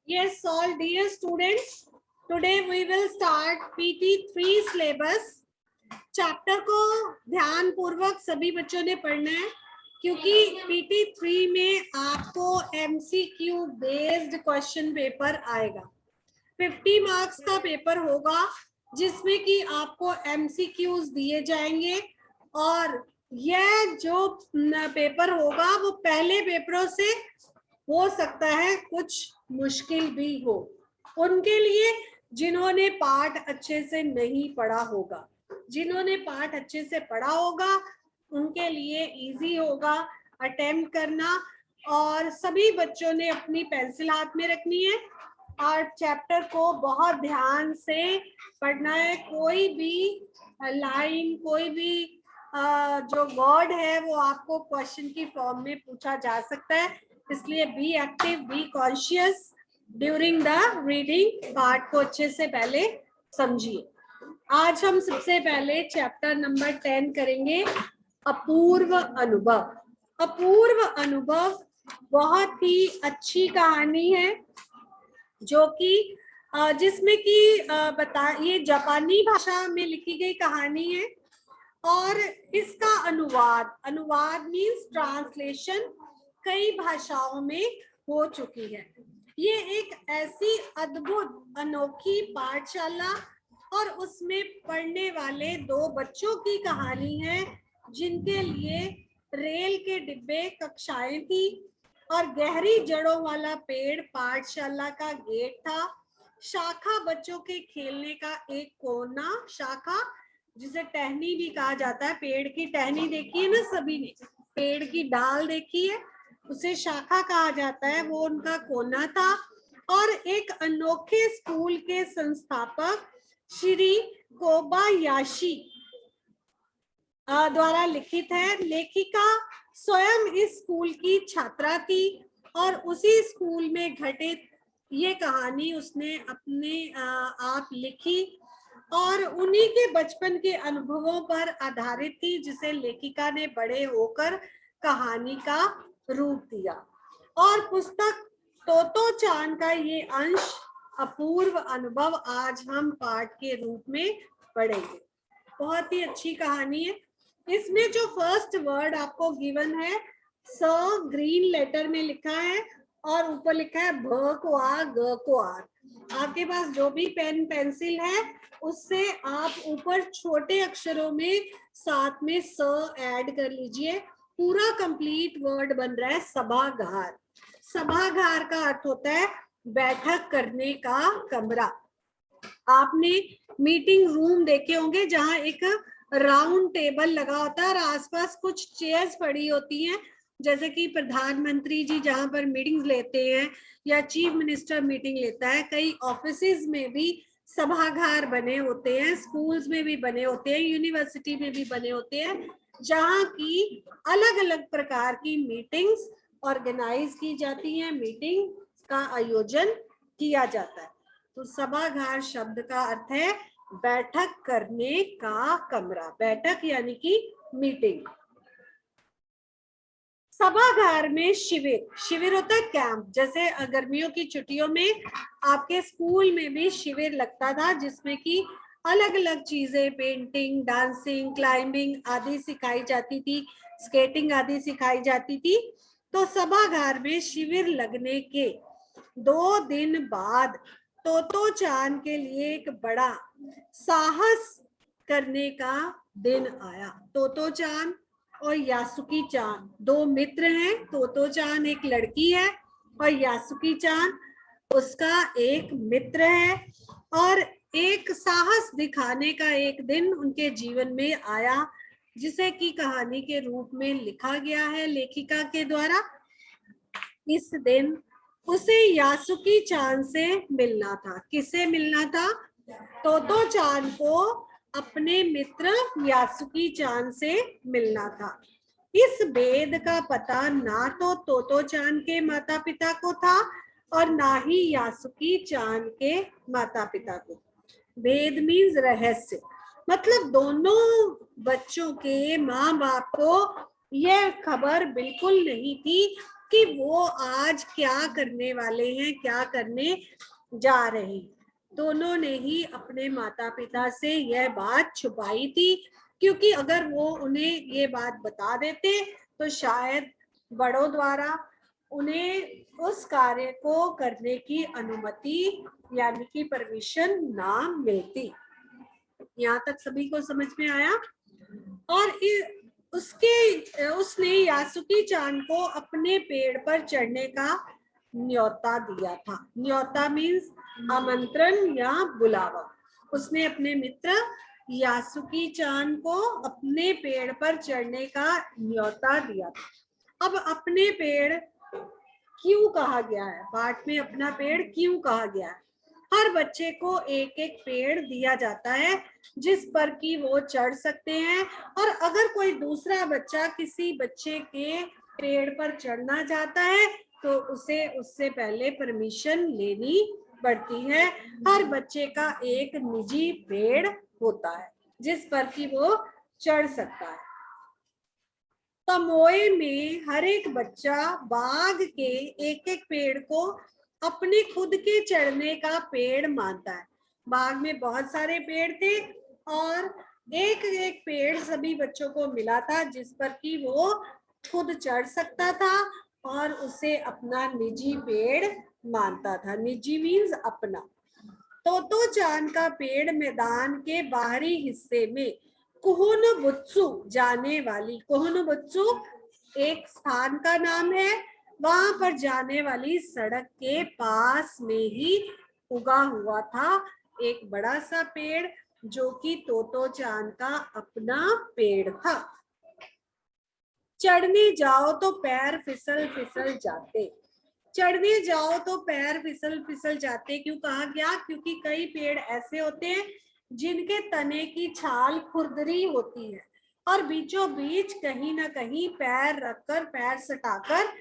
Yes, all dear students, today we will start PT3 syllabus. Chapter को ध्यान पूर्वक सभी बच्चों ने पढ़ना है क्योंकि PT3 में आपको MCQ बेस्ड क्वेश्चन पेपर आएगा। 50 मार्क्स का पेपर होगा जिसमें कि आपको MCQs दिए जाएंगे और यह जो पेपर होगा वो पहले पेपरों से हो सकता है कुछ मुश्किल भी हो उनके लिए जिन्होंने पाठ अच्छे से नहीं पढ़ा होगा। जिन्होंने पाठ अच्छे से पढ़ा होगा उनके लिए इजी होगा अटेम्प्ट करना। और सभी बच्चों ने अपनी पेंसिल हाथ में रखनी है और चैप्टर को बहुत ध्यान से पढ़ना है। कोई भी लाइन, कोई भी जो वर्ड है वो आपको क्वेश्चन की फॉर्म में पूछा जा सकता है, इसलिए be active, be conscious during the reading. Part को अच्छे से पहले समझिए। आज हम सबसे पहले चैप्टर नंबर 10 करेंगे, अपूर्व अनुभव। अपूर्व अनुभव बहुत ही अच्छी कहानी है जो कि जिसमें कि ये जापानी भाषा में लिखी गई कहानी है और इसका अनुवाद मीन्स ट्रांसलेशन कई भाषाओं में हो चुकी है। ये एक ऐसी अद्भुत अनोखी पाठशाला और उसमें पढ़ने वाले दो बच्चों की कहानी है जिनके लिए रेल के डिब्बे कक्षाएं थी और गहरी जड़ों वाला पेड़ पाठशाला का गेट था। शाखा बच्चों के खेलने का एक कोना, शाखा जिसे टहनी भी कहा जाता है, पेड़ की टहनी देखी है ना सभी ने, पेड़ की डाल देखी है, उसे शाखा कहा जाता है, वो उनका कोना था। और एक अनोखे स्कूल के संस्थापक श्री कोबायाशी द्वारा लिखित है। लेखिका स्वयं इस स्कूल की छात्रा थी और उसी स्कूल में घटित ये कहानी उसने अपने आप लिखी और उन्हीं के बचपन के अनुभवों पर आधारित थी, जिसे लेखिका ने बड़े होकर कहानी का रूप दिया। और पुस्तक तोतो चान का ये अंश अपूर्व अनुभव आज हम पाठ के रूप में पढ़ेंगे। बहुत ही अच्छी कहानी है। इसमें जो फर्स्ट वर्ड आपको गिवन है स, ग्रीन लेटर में लिखा है और ऊपर लिखा है भ को आ, ग को आर। आपके पास जो भी पेन पेंसिल है उससे आप ऊपर छोटे अक्षरों में साथ में स ऐड कर लीजिए। पूरा कंप्लीट वर्ड बन रहा है सभागार। सभागार का अर्थ होता है बैठक करने का कमरा। आपने मीटिंग रूम देखे होंगे जहां एक राउंड टेबल लगा होता है और आसपास कुछ चेयर्स पड़ी होती हैं, जैसे कि प्रधानमंत्री जी जहां पर मीटिंग्स लेते हैं या चीफ मिनिस्टर मीटिंग लेता है। कई ऑफिसेज में भी सभागार बने होते हैं, स्कूल्स में भी बने होते हैं, यूनिवर्सिटी में भी बने होते हैं, जहां की अलग अलग प्रकार की मीटिंग्स ऑर्गेनाइज की जाती हैं, मीटिंग का आयोजन किया जाता है। तो सभागार शब्द का अर्थ है बैठक करने का कमरा। बैठक यानी कि मीटिंग। सभागार में शिविर होता है कैंप। जैसे गर्मियों की छुट्टियों में आपके स्कूल में भी शिविर लगता था जिसमें कि अलग अलग चीजें, पेंटिंग, डांसिंग, क्लाइंबिंग आदि सिखाई जाती थी, स्केटिंग आदि सिखाई जाती थी। तो सभागार में शिविर लगने के 2 दिन बाद तोतो चान के लिए एक बड़ा साहस करने का दिन आया। तोतो चान और यासुकी चान दो मित्र हैं। तोतो चान एक लड़की है और यासुकी चान उसका एक मित्र है और एक साहस दिखाने का एक दिन उनके जीवन में आया जिसे की कहानी के रूप में लिखा गया है लेखिका के द्वारा। इस दिन उसे यासुकी चान से मिलना था। किससे मिलना था? तोतो चान को अपने मित्र यासुकी चान से मिलना था। इस भेद का पता ना तो तोतो चान के माता पिता को था और ना ही यासुकी चान के माता पिता को। भेद मीन्स रहस्य, मतलब दोनों बच्चों के माँ बाप को यह खबर बिल्कुल नहीं थी कि वो आज क्या करने वाले हैं, क्या करने जा रहे हैं। दोनों ने ही अपने माता पिता से यह बात छुपाई थी, क्योंकि अगर वो उन्हें ये बात बता देते तो शायद बड़ों द्वारा उन्हें उस कार्य को करने की अनुमति यानी कि परमिशन ना मिलती। यहाँ तक सभी को समझ में आया। और उसने यासुकी चान को अपने पेड़ पर चढ़ने का न्योता दिया था। न्योता मीन्स आमंत्रण या बुलावा। उसने अपने मित्र यासुकी चान को अपने पेड़ पर चढ़ने का न्योता दिया था। अब अपने पेड़ क्यों कहा गया है, पाठ में अपना पेड़ क्यों कहा गया है? हर बच्चे को एक एक पेड़ दिया जाता है जिस पर कि वो चढ़ सकते हैं, और अगर कोई दूसरा बच्चा किसी बच्चे के पेड़ पर चढ़ना चाहता है तो उसे उससे पहले परमिशन लेनी पड़ती है। हर बच्चे का एक निजी पेड़ होता है जिस पर कि वो चढ़ सकता है। तमोए में हर एक बच्चा बाग के एक एक पेड़ को अपने खुद के चढ़ने का पेड़ मानता है। बाग में बहुत सारे पेड़ थे और एक एक पेड़ सभी बच्चों को मिला था जिस पर कि वो खुद चढ़ सकता था और उसे अपना निजी पेड़ मानता था। निजी मीन्स अपना। तोतो चान का पेड़ मैदान के बाहरी हिस्से में कुहुनुबुत्सु जाने वाली, कुहुनुबुत्सु एक स्थान का नाम है, वहां पर जाने वाली सड़क के पास में ही उगा हुआ था एक बड़ा सा पेड़ जो कि तोतो चान का अपना पेड़ था। चढ़ने जाओ तो पैर फिसल फिसल जाते। चढ़ने जाओ तो पैर फिसल फिसल जाते क्यों कहा गया? क्योंकि कई पेड़ ऐसे होते हैं जिनके तने की छाल खुरदरी होती है और बीचों बीच कहीं ना कहीं पैर रखकर, पैर सटाकर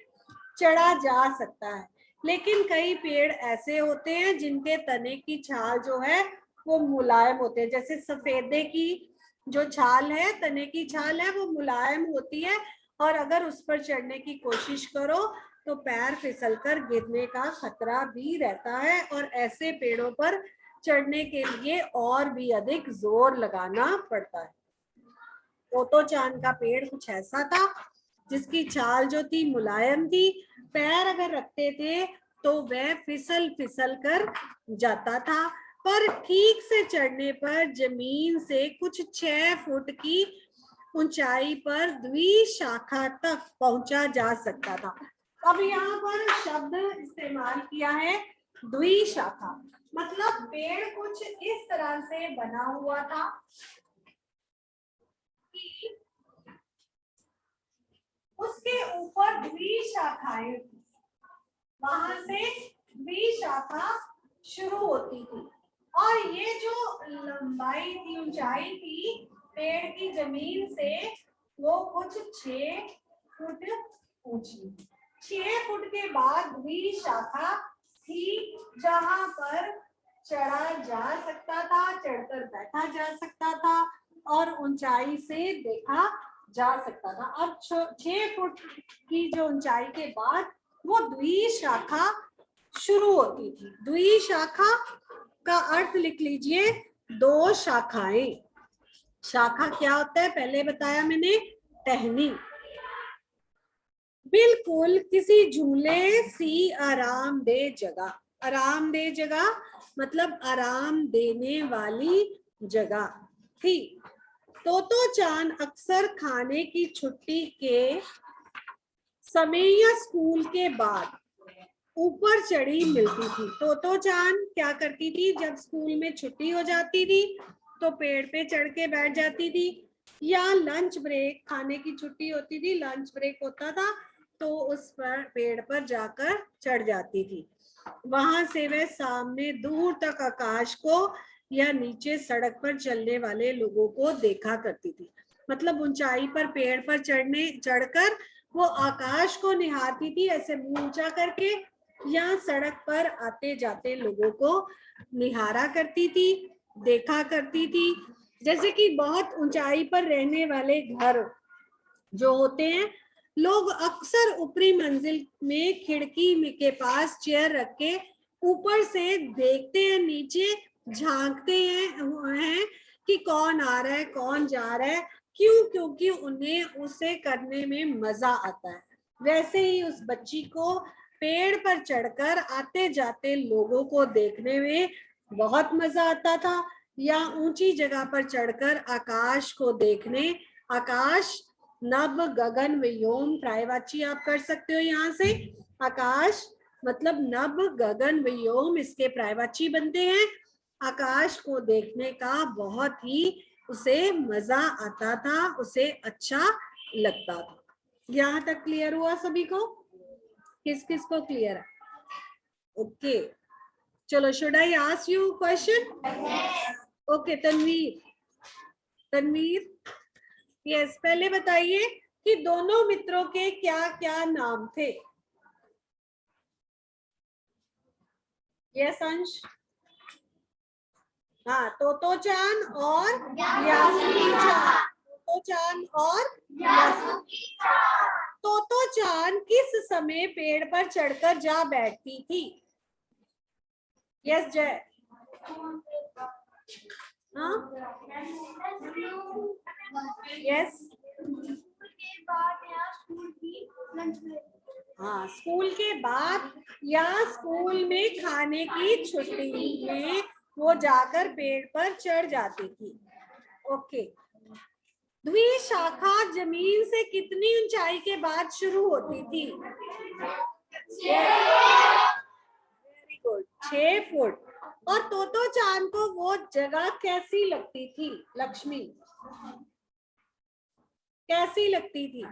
चढ़ा जा सकता है। लेकिन कई पेड़ ऐसे होते हैं जिनके तने की छाल जो है वो मुलायम होते हैं। जैसे सफेदे की जो छाल है, तने की छाल है, वो मुलायम होती है और अगर उस पर चढ़ने की कोशिश करो तो पैर फिसलकर गिरने का खतरा भी रहता है और ऐसे पेड़ों पर चढ़ने के लिए और भी अधिक जोर लगाना पड़ता है। तोतो चान का पेड़ कुछ ऐसा था जिसकी छाल जो थी मुलायम थी, पैर अगर रखते थे तो वह फिसल फिसल कर जाता था, पर ठीक से चढ़ने पर जमीन से कुछ 6 फुट की ऊंचाई पर द्विशाखा तक पहुंचा जा सकता था। अब यहाँ पर शब्द इस्तेमाल किया है द्विशाखा, मतलब पेड़ कुछ इस तरह से बना हुआ था कि उसके ऊपर द्विशाखाएं, वहां से द्विशाखा शुरू होती थी और ये जो लंबाई थी, ऊंचाई थी पेड़ की जमीन से, वो कुछ 6 फुट ऊंची। 6 फुट के बाद द्विशाखा थी जहां पर चढ़ा जा सकता था, चढ़कर बैठा जा सकता था और ऊंचाई से देखा जा सकता था। अब 6 फुट की जो ऊंचाई के बाद वो द्विशाखा शुरू होती थी। द्विशाखा का अर्थ लिख लीजिए 2 शाखाएं। शाखा क्या होता है पहले बताया मैंने, टहनी। बिल्कुल किसी झूले सी आरामदेह जगह। आरामदेह जगह मतलब आराम देने वाली जगह थी। तोतो चान अक्सर खाने की छुट्टी के समय या स्कूल के बाद ऊपर चढ़ी मिलती थी। तोतो चान क्या करती थी, जब स्कूल में छुट्टी हो जाती थी तो पेड़ पे चढ़ के बैठ जाती थी, या लंच ब्रेक, खाने की छुट्टी होती थी, लंच ब्रेक होता था तो उस पर पेड़ पर जाकर चढ़ जाती थी। वहां से वह सामने दूर तक आकाश को या नीचे सड़क पर चलने वाले लोगों को देखा करती थी। मतलब ऊंचाई पर पेड़ पर चढ़कर वो आकाश को निहारती थी ऐसे मुंह ऊंचा करके, या सड़क पर आते जाते लोगों को निहारा करती थी, देखा करती थी। जैसे कि बहुत ऊंचाई पर रहने वाले घर जो होते हैं लोग अक्सर ऊपरी मंजिल में खिड़की के पास चेयर रख के ऊपर से देखते हैं, नीचे झांकते हैं कि कौन आ रहा है कौन जा रहा है। क्यों? क्योंकि उन्हें उसे करने में मजा आता है। वैसे ही उस बच्ची को पेड़ पर चढ़कर आते जाते लोगों को देखने में बहुत मजा आता था, या ऊंची जगह पर चढ़कर आकाश को देखने। आकाश, नभ, गगन, व्योम, पर्यायवाची आप कर सकते हो यहाँ से। आकाश मतलब नभ, गगन, व्योम, इसके पर्यायवाची बनते हैं। आकाश को देखने का बहुत ही उसे मजा आता था, उसे अच्छा लगता था। यहाँ तक क्लियर हुआ सभी को? किस किस को क्लियर है? ओके, चलो, should I ask you question? Okay, Tanveer, Tanveer, yes, पहले बताइए कि दोनों मित्रों के क्या क्या नाम थे? यस अंश? हाँ, तोतोचान और यासुकी-चान। तोतोचान और यासुकी-चान। तोतोचान किस समय पेड़ पर चढ़कर जा बैठती थी? यस जय? हाँ, यस, हाँ, स्कूल के बाद या स्कूल में खाने की छुट्टी में वो जाकर पेड़ पर चढ़ जाती थी। ओके, द्विशाखा जमीन से कितनी ऊंचाई के बाद शुरू होती थी? Very good, 6 foot. और तोतोचान को वो जगह कैसी लगती थी? लक्ष्मी, कैसी लगती थी?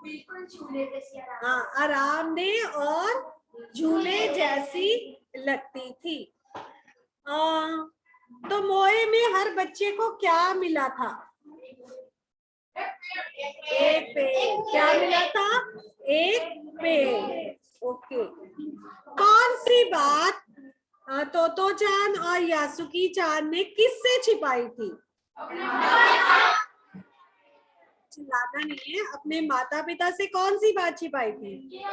बिल्कुल झूले जैसी। हाँ, आरामदेह और झूले जैसी लगती थी। तो मोए में हर बच्चे को क्या मिला था? एक पेड़। क्या मिला था? एक पेड़। ओके, कौन सी बात तोतोचान और यासुकी-चान ने किससे छिपाई थी? चिल्लाना नहीं है, अपने माता पिता से कौन सी बात छिपाई थी?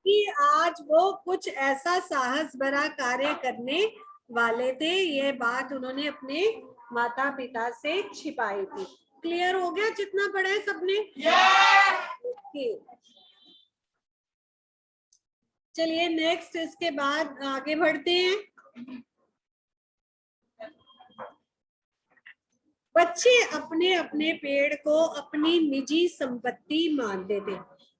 कि आज वो कुछ ऐसा साहस भरा कार्य करने वाले थे। ये बात उन्होंने अपने माता पिता से छिपाई थी। क्लियर हो गया जितना पढ़ा है सबने? ओके, चलिए नेक्स्ट, इसके बाद आगे बढ़ते हैं। बच्चे अपने अपने पेड़ को अपनी निजी संपत्ति मानते थे।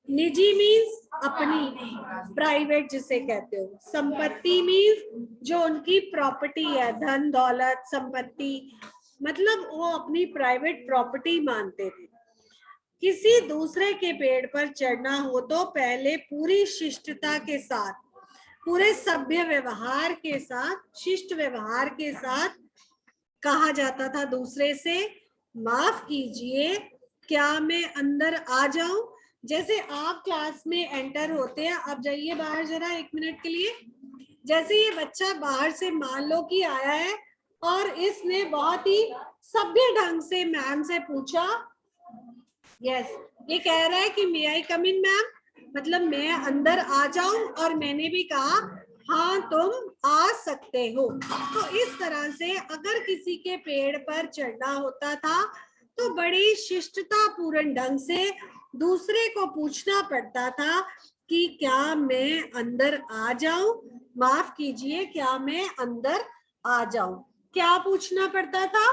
निजी मीन्स अपनी, प्राइवेट जिसे कहते हो। संपत्ति मीन्स जो उनकी प्रॉपर्टी है, धन दौलत संपत्ति, मतलब वो अपनी प्राइवेट प्रॉपर्टी मानते थे। किसी दूसरे के पेड़ पर चढ़ना हो तो पहले पूरी शिष्टता के साथ, पूरे सभ्य व्यवहार के साथ, शिष्ट व्यवहार के साथ कहा जाता था दूसरे से, माफ कीजिए, क्या मैं अंदर आ जाऊं? जैसे आप क्लास में एंटर होते हैं, आप जाइए बाहर जरा 1 मिनट के लिए। जैसे ये बच्चा बाहर से मान लो कि आया है और इसने बहुत ही सभ्य ढंग से मैम से पूछा, यस, ये कह रहा है कि मे आई कम इन मैम, मतलब मैं अंदर आ जाऊं, और मैंने भी कहा हाँ तुम आ सकते हो। तो इस तरह से अगर किसी के पेड़ पर चढ़ना होता था तो बड़ी शिष्टता पूर्ण ढंग से दूसरे को पूछना पड़ता था कि क्या मैं अंदर आ जाऊं, माफ कीजिए क्या मैं अंदर आ जाऊं। क्या पूछना पड़ता था?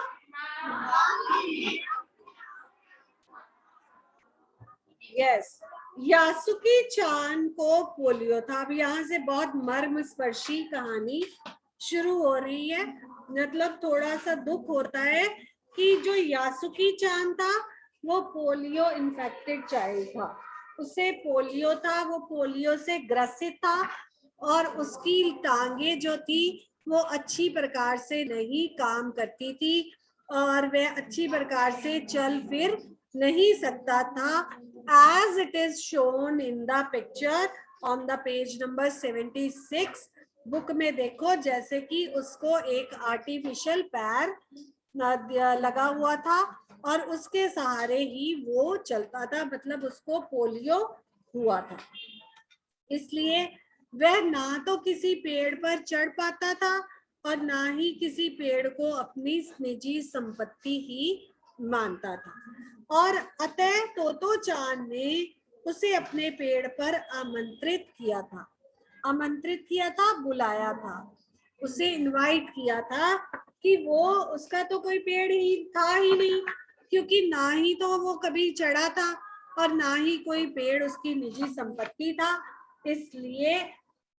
यस, यासुकी-चान को पोलियो था। अब यहाँ से बहुत मर्म स्पर्शी कहानी शुरू हो रही है। मतलब थोड़ा सा दुख होता है कि जो यासुकी-चान था वो पोलियो इन्फेक्टेड चाइल्ड था, उसे पोलियो था, वो पोलियो से ग्रसित था और उसकी टांगे जो थी वो अच्छी प्रकार से नहीं काम करती थी और वह अच्छी प्रकार से चल फिर नहीं सकता था। as it is shown in the picture on the page number 76, book में देखो जैसे कि उसको एक आर्टिफिशियल पैर लगा हुआ था और उसके सहारे ही वो चलता था, मतलब उसको पोलियो हुआ था। इसलिए वह ना तो किसी पेड़ पर चढ़ पाता था और ना ही किसी पेड़ को अपनी निजी संपत्ति ही मानता था। और अतः तोतो चान ने उसे अपने पेड़ पर आमंत्रित किया था, बुलाया था, उसे इनवाइट किया था कि वो, उसका तो कोई पेड़ ही था ही नहीं, क्योंकि ना ही तो वो कभी चढ़ा था और ना ही कोई पेड़ उसकी निजी संपत्ति था। इसलिए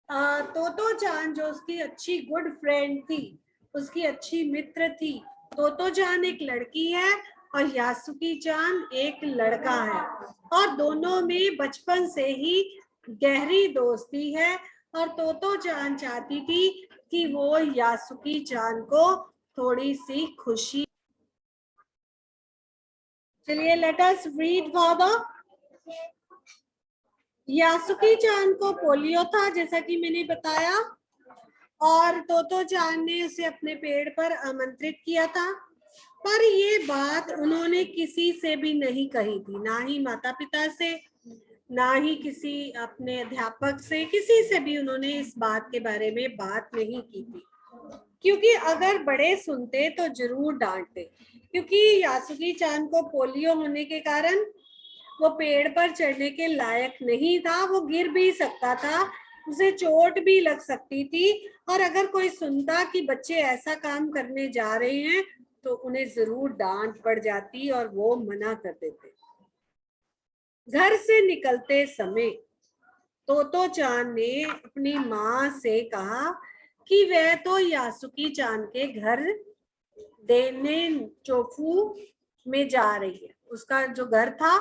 तोतो चान जो उसकी अच्छी गुड फ्रेंड थी, उसकी अच्छी मित्र थी, तोतो चान एक लड़की है और यासुकी चान एक लड़का है, और दोनों में बचपन से ही गहरी दोस्ती है। और तोतो चान चाहती थी कि वो यासुकी चान को थोड़ी सी खुशी। चलिए लेट अस रीड फादर। यासुकी चान को पोलियो था, जैसा कि मैंने बताया, और तोतो चान ने उसे अपने पेड़ पर आमंत्रित किया था, पर ये बात उन्होंने किसी से भी नहीं कही थी, ना ही माता पिता से, ना ही किसी अपने अध्यापक से, किसी से भी उन्होंने इस बात के बारे में बात नहीं की थी, क्योंकि अगर बड़े सुनते तो जरूर डांटते। क्योंकि यासुकी चान को पोलियो होने के कारण वो पेड़ पर चढ़ने के लायक नहीं था, वो गिर भी सकता था, उसे चोट भी लग सकती थी, और अगर कोई सुनता कि बच्चे ऐसा काम करने जा रहे हैं तो उन्हें जरूर डांट पड़ जाती और वो मना कर देते। घर से निकलते समय तोतो चान ने अपनी माँ से कहा कि वह तो यासुकी चान के घर डेनेन चोफू में जा रही है। उसका जो घर था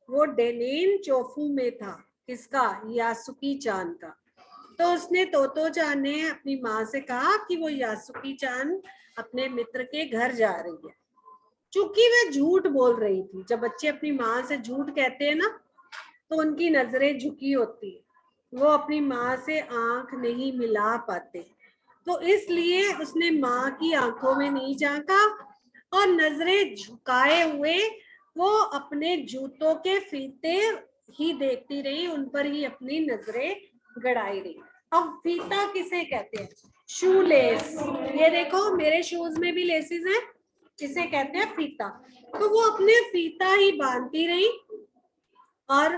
वो डेनेन चोफू में था, किसका, यासुकी चान का। तो उसने, तोतो चान ने अपनी माँ से कहा कि वो यासुकी चान अपने मित्र के घर जा रही है। चूंकि वह झूठ बोल रही थी, जब बच्चे अपनी माँ से झूठ कहते हैं ना तो उनकी नजरें झुकी होती है, वो अपनी माँ से आंख नहीं मिला पाते, तो इसलिए उसने माँ की आंखों में नहीं झांका और नजरें झुकाए हुए वो अपने जूतों के फीते ही देखती रही, उन पर ही अपनी नजरें गड़ाई रही। अब फीता किसे कहते हैं, शू लेस, ये देखो मेरे शूज में भी लेसेस हैं, इसे कहते हैं फीता। तो वो अपने फीता ही बांधती रही और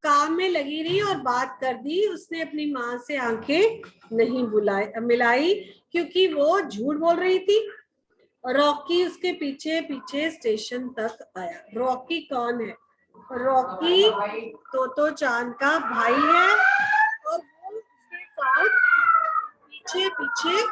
काम में लगी रही और बात कर दी। उसने अपनी माँ से आंखें नहीं मिलाई, क्योंकि वो झूठ बोल रही थी। रॉकी उसके पीछे पीछे स्टेशन तक आया। रॉकी कौन है, रॉकी तोतो चान का भाई है, और वो उसके साथ पीछे पीछे